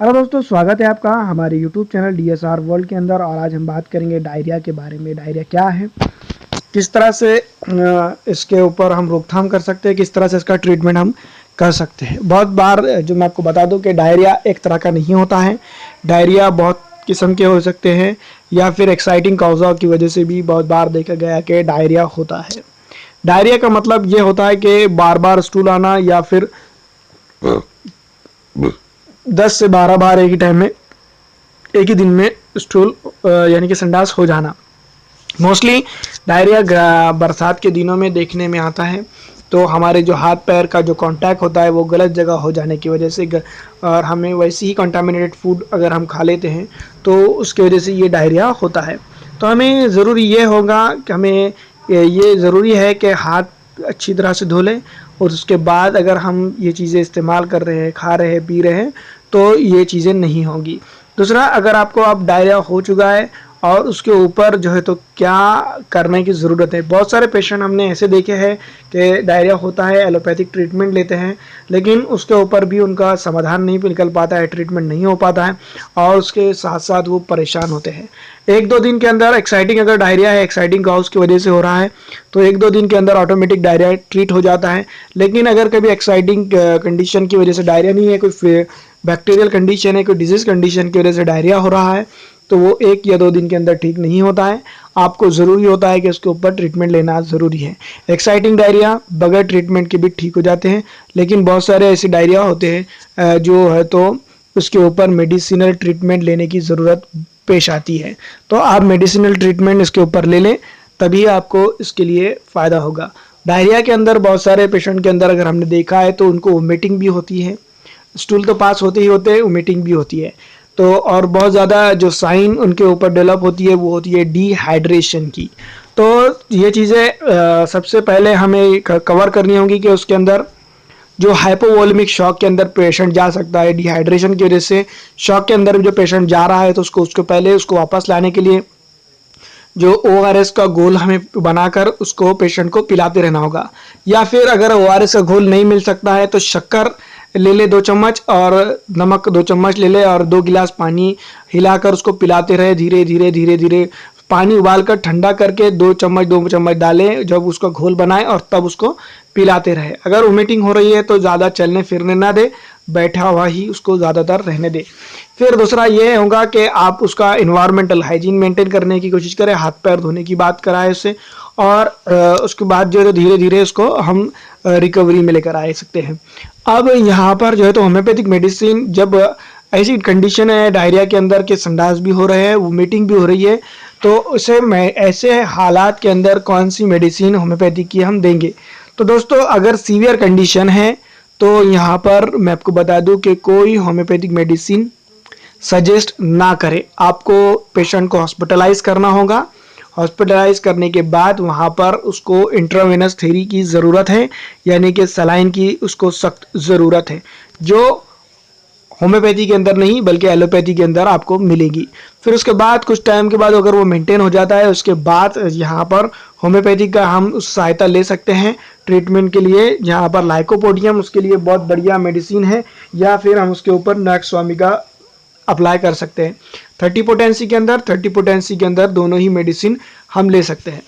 Hello दोस्तों, स्वागत है आपका हमारे यूट्यूब चैनल DSR वर्ल्ड के अंदर। और आज हम बात करेंगे डायरिया के बारे में। डायरिया क्या है, किस तरह से इसके ऊपर हम रोकथाम कर सकते हैं, किस तरह से इसका ट्रीटमेंट हम कर सकते हैं। बहुत बार जो मैं आपको बता दूं कि डायरिया एक तरह का नहीं होता है। डायरिया बहुत किस्म के हो सकते हैं या फिर एक्साइटिंग कॉज़ों की वजह से भी बहुत बार देखा गया कि डायरिया होता है। डायरिया का मतलब ये होता है कि बार बार स्टूल आना या फिर 10 से 12 बार एक ही टाइम में, एक ही दिन में स्टूल यानी कि संडास हो जाना। मोस्टली डायरिया बरसात के दिनों में देखने में आता है। तो हमारे जो हाथ पैर का जो कांटेक्ट होता है वो गलत जगह हो जाने की वजह से और हमें वैसे ही कंटामिनेटेड फूड अगर हम खा लेते हैं तो उसकी वजह से ये डायरिया होता है। तो हमें ज़रूरी ये होगा कि हमें ये ज़रूरी है कि हाथ अच्छी तरह से धो लें और उसके बाद अगर हम ये चीज़ें इस्तेमाल कर रहे हैं, खा रहे हैं, पी रहे हैं तो ये चीज़ें नहीं होंगी। दूसरा, अगर आपको अब डायरिया हो चुका है और उसके ऊपर जो है तो क्या करने की ज़रूरत है। बहुत सारे पेशेंट हमने ऐसे देखे हैं कि डायरिया होता है, एलोपैथिक ट्रीटमेंट लेते हैं, लेकिन उसके ऊपर भी उनका समाधान नहीं निकल पाता है, ट्रीटमेंट नहीं हो पाता है और उसके साथ साथ वो परेशान होते हैं। 1-2 दिन के अंदर एक्साइटिंग अगर डायरिया है, एक्साइटिंग कॉज की वजह से हो रहा है तो 1-2 दिन के अंदर ऑटोमेटिक डायरिया ट्रीट हो जाता है। लेकिन अगर कभी एक्साइटिंग कंडीशन की वजह से डायरिया नहीं है, कोई बैक्टीरियल कंडीशन है, कोई डिजीज कंडीशन की वजह से डायरिया हो रहा है, तो वो 1 या 2 दिन के अंदर ठीक नहीं होता है। आपको ज़रूरी होता है कि उसके ऊपर ट्रीटमेंट लेना ज़रूरी है। एक्साइटिंग डायरिया बगैर ट्रीटमेंट के भी ठीक हो जाते हैं, लेकिन बहुत सारे ऐसे डायरिया होते हैं जो है तो उसके ऊपर मेडिसिनल ट्रीटमेंट लेने की ज़रूरत पेश आती है। तो आप मेडिसिनल ट्रीटमेंट इसके ऊपर ले लें, तभी आपको इसके लिए फ़ायदा होगा। डायरिया के अंदर बहुत सारे पेशेंट के अंदर अगर हमने देखा है तो उनको वोमिटिंग भी होती है, स्टूल तो पास होते ही होते हैं, वोमिटिंग भी होती है। तो और बहुत ज़्यादा जो साइन उनके ऊपर डेवलप होती है वो होती है डिहाइड्रेशन की। तो ये चीज़ें सबसे पहले हमें कवर करनी होगी कि उसके अंदर जो हाइपोवोलेमिक शॉक के अंदर पेशेंट जा सकता है। डिहाइड्रेशन की वजह से शॉक के अंदर जो पेशेंट जा रहा है तो उसको पहले उसको वापस लाने के लिए जो ORS का घोल हमें बनाकर उसको पेशेंट को पिलाते रहना होगा। या फिर अगर ORS का घोल नहीं मिल सकता है तो शक्कर ले ले 2 चम्मच और नमक 2 चम्मच ले ले और 2 गिलास पानी हिलाकर उसको पिलाते रहे। धीरे धीरे धीरे धीरे पानी उबालकर ठंडा करके 2 चम्मच डालें जब उसका घोल बनाए और तब उसको पिलाते रहे। अगर वोमिटिंग हो रही है तो ज़्यादा चलने फिरने ना दे, बैठा हुआ ही उसको ज़्यादातर रहने दे। फिर दूसरा ये होगा कि आप उसका इन्वायरमेंटल हाइजीन मेंटेन करने की कोशिश करें, हाथ पैर धोने की बात कराएं उससे, और उसके बाद जो है तो धीरे धीरे उसको हम रिकवरी में लेकर आ सकते हैं। अब यहाँ पर जो है तो होम्योपैथिक मेडिसिन, जब ऐसी कंडीशन है डायरिया के अंदर के संडास भी हो रहे हैं, वोमिटिंग भी हो रही है, तो उसे मैं ऐसे हालात के अंदर कौन सी मेडिसिन होम्योपैथिक की हम देंगे। तो दोस्तों, अगर सीवियर कंडीशन है तो यहाँ पर मैं आपको बता दूं कि कोई होम्योपैथिक मेडिसिन सजेस्ट ना करें। आपको पेशेंट को हॉस्पिटलाइज करना होगा। हॉस्पिटलाइज करने के बाद वहाँ पर उसको इंट्रावेनस थेरेपी की ज़रूरत है, यानी कि सलाइन की उसको सख्त ज़रूरत है, जो होम्योपैथी के अंदर नहीं बल्कि एलोपैथी के अंदर आपको मिलेगी। फिर उसके बाद कुछ टाइम के बाद अगर वो मेंटेन हो जाता है, उसके बाद यहाँ पर होम्योपैथी का हम उस सहायता ले सकते हैं ट्रीटमेंट के लिए। यहाँ पर लाइकोपोडियम उसके लिए बहुत बढ़िया मेडिसिन है, या फिर हम उसके ऊपर नैक्सवामिका अप्लाई कर सकते हैं। 30 पोटेंसी के अंदर दोनों ही मेडिसिन हम ले सकते हैं।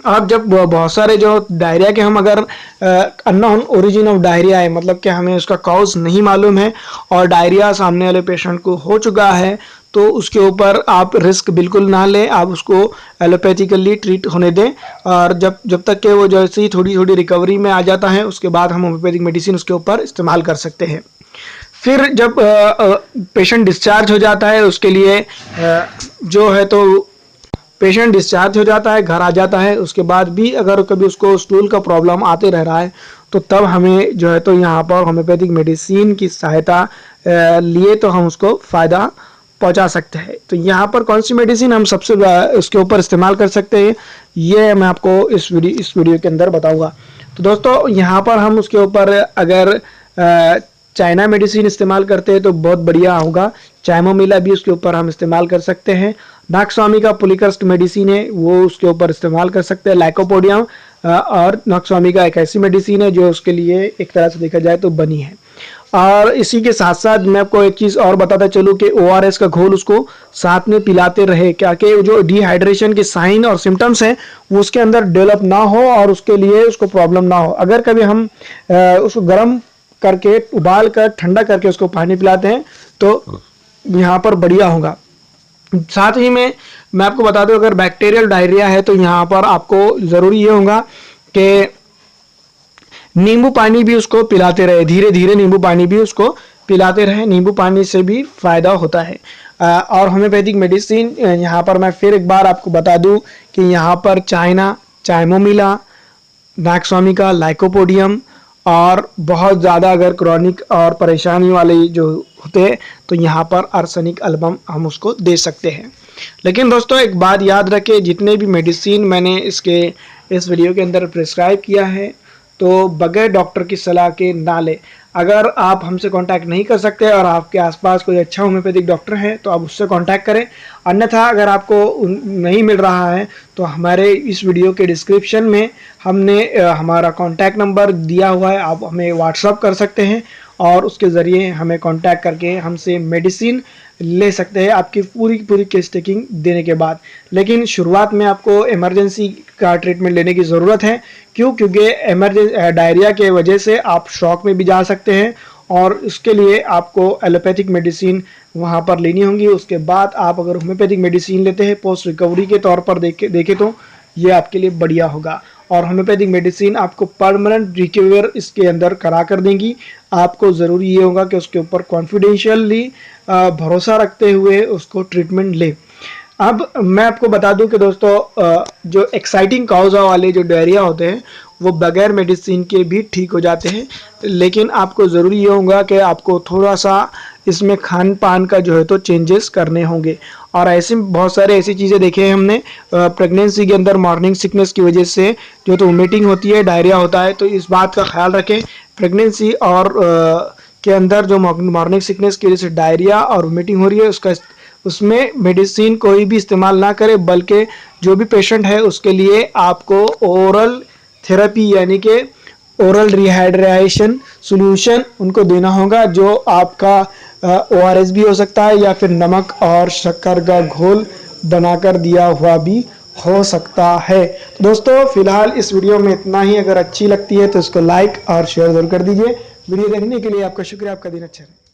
अब जब बहुत सारे जो डायरिया के हम अगर अननोन ओरिजिन ऑफ डायरिया है, मतलब कि हमें उसका कॉज नहीं मालूम है और डायरिया सामने वाले पेशेंट को हो चुका है, तो उसके ऊपर आप रिस्क बिल्कुल ना लें। आप उसको एलोपैथिकली ट्रीट होने दें और जब तक कि वो जैसे ही थोड़ी थोड़ी रिकवरी में आ जाता है उसके बाद हम होम्योपैथिक मेडिसिन उसके ऊपर इस्तेमाल कर सकते हैं। फिर जब पेशेंट डिस्चार्ज हो जाता है उसके लिए जो है तो पेशेंट डिस्चार्ज हो जाता है, घर आ जाता है, उसके बाद भी अगर कभी उसको स्टूल का प्रॉब्लम आते रह रहा है तो तब हमें जो है तो यहाँ पर होम्योपैथिक मेडिसिन की सहायता लिए तो हम उसको फ़ायदा पहुँचा सकते हैं। तो यहाँ पर कौन सी मेडिसिन हम सबसे उसके ऊपर इस्तेमाल कर सकते हैं, ये मैं आपको इस वीडियो के अंदर बताऊँगा। तो दोस्तों, यहाँ पर हम उसके ऊपर अगर चाइना मेडिसिन इस्तेमाल करते हैं तो बहुत बढ़िया होगा। चाइमोमिला भी उसके ऊपर हम इस्तेमाल कर सकते हैं। नाक्सवामी का पुलिकस्ट मेडिसिन है वो उसके ऊपर इस्तेमाल कर सकते हैं। लाइकोपोडियम और नाक्सवामी का एक ऐसी मेडिसिन है जो उसके लिए एक तरह से देखा जाए तो बनी है। और इसी के साथ साथ मैं आपको एक चीज़ और बताता चलूँ कि ORS का घोल उसको साथ में पिलाते रहे, क्या कि जो डिहाइड्रेशन के साइन और सिम्टम्स हैं वो उसके अंदर डेवलप ना हो और उसके लिए उसको प्रॉब्लम ना हो। अगर कभी हम उसको गर्म करके उबाल कर ठंडा करके उसको पानी पिलाते हैं तो यहाँ पर बढ़िया होगा। साथ ही में मैं आपको बता दूं, अगर बैक्टीरियल डायरिया है तो यहाँ पर आपको ज़रूरी ये होगा कि नींबू पानी भी उसको पिलाते रहे, धीरे धीरे नींबू पानी भी उसको पिलाते रहे। नींबू पानी से भी फ़ायदा होता है। और होम्योपैथिक मेडिसिन यहाँ पर मैं फिर एक बार आपको बता दूं कि यहाँ पर चाइना, चाइमोमिला, नाक्सवामिका, लाइकोपोडियम और बहुत ज़्यादा अगर क्रॉनिक और परेशानी वाले जो होते हैं तो यहाँ पर आर्सेनिक एल्बम हम उसको दे सकते हैं। लेकिन दोस्तों एक बात याद रखें, जितने भी मेडिसिन मैंने इस वीडियो के अंदर प्रिस्क्राइब किया है तो बगैर डॉक्टर की सलाह के ना ले। अगर आप हमसे कांटेक्ट नहीं कर सकते और आपके आसपास कोई अच्छा होम्योपैथिक डॉक्टर है तो आप उससे कांटेक्ट करें। अन्यथा अगर आपको नहीं मिल रहा है तो हमारे इस वीडियो के डिस्क्रिप्शन में हमने हमारा कांटेक्ट नंबर दिया हुआ है, आप हमें व्हाट्सअप कर सकते हैं और उसके ज़रिए हमें कांटेक्ट करके हमसे मेडिसिन ले सकते हैं आपकी पूरी केस टेकिंग देने के बाद। लेकिन शुरुआत में आपको इमरजेंसी का ट्रीटमेंट लेने की ज़रूरत है। क्यों? क्योंकि डायरिया के वजह से आप शॉक में भी जा सकते हैं और उसके लिए आपको एलोपैथिक मेडिसिन वहाँ पर लेनी होंगी। उसके बाद आप अगर होम्योपैथिक मेडिसिन लेते हैं पोस्ट रिकवरी के तौर पर देखें तो ये आपके लिए बढ़िया होगा। और होम्योपैथिक मेडिसिन आपको परमानेंट रिकवर इसके अंदर करा कर देंगी। आपको ज़रूरी ये होगा कि उसके ऊपर कॉन्फिडेंशियली भरोसा रखते हुए उसको ट्रीटमेंट ले। अब मैं आपको बता दूं कि दोस्तों जो एक्साइटिंग काउज़ा वाले जो डायरिया होते हैं वो बगैर मेडिसिन के भी ठीक हो जाते हैं। लेकिन आपको ज़रूरी ये होगा कि आपको थोड़ा सा इसमें खान पान का जो है तो चेंजेस करने होंगे। और ऐसे बहुत सारे ऐसी चीज़ें देखे हैं हमने प्रेगनेंसी के अंदर मॉर्निंग सिकनेस की वजह से जो तो वोमिटिंग होती है, डायरिया होता है। तो इस बात का ख्याल रखें, प्रेगनेंसी और के अंदर जो मॉर्निंग सिकनेस की वजह से डायरिया और वोमिटिंग हो रही है उसमें मेडिसिन कोई भी इस्तेमाल ना करें, बल्कि जो भी पेशेंट है उसके लिए आपको ओरल थेरेपी यानी कि ओरल रिहाइड्रेशन सॉल्यूशन उनको देना होगा, जो आपका ORS भी हो सकता है या फिर नमक और शक्कर का घोल बनाकर दिया हुआ भी हो सकता है। तो दोस्तों फिलहाल इस वीडियो में इतना ही। अगर अच्छी लगती है तो इसको लाइक और शेयर जरूर कर दीजिए। वीडियो देखने के लिए आपका शुक्रिया। आपका दिन अच्छा रहे।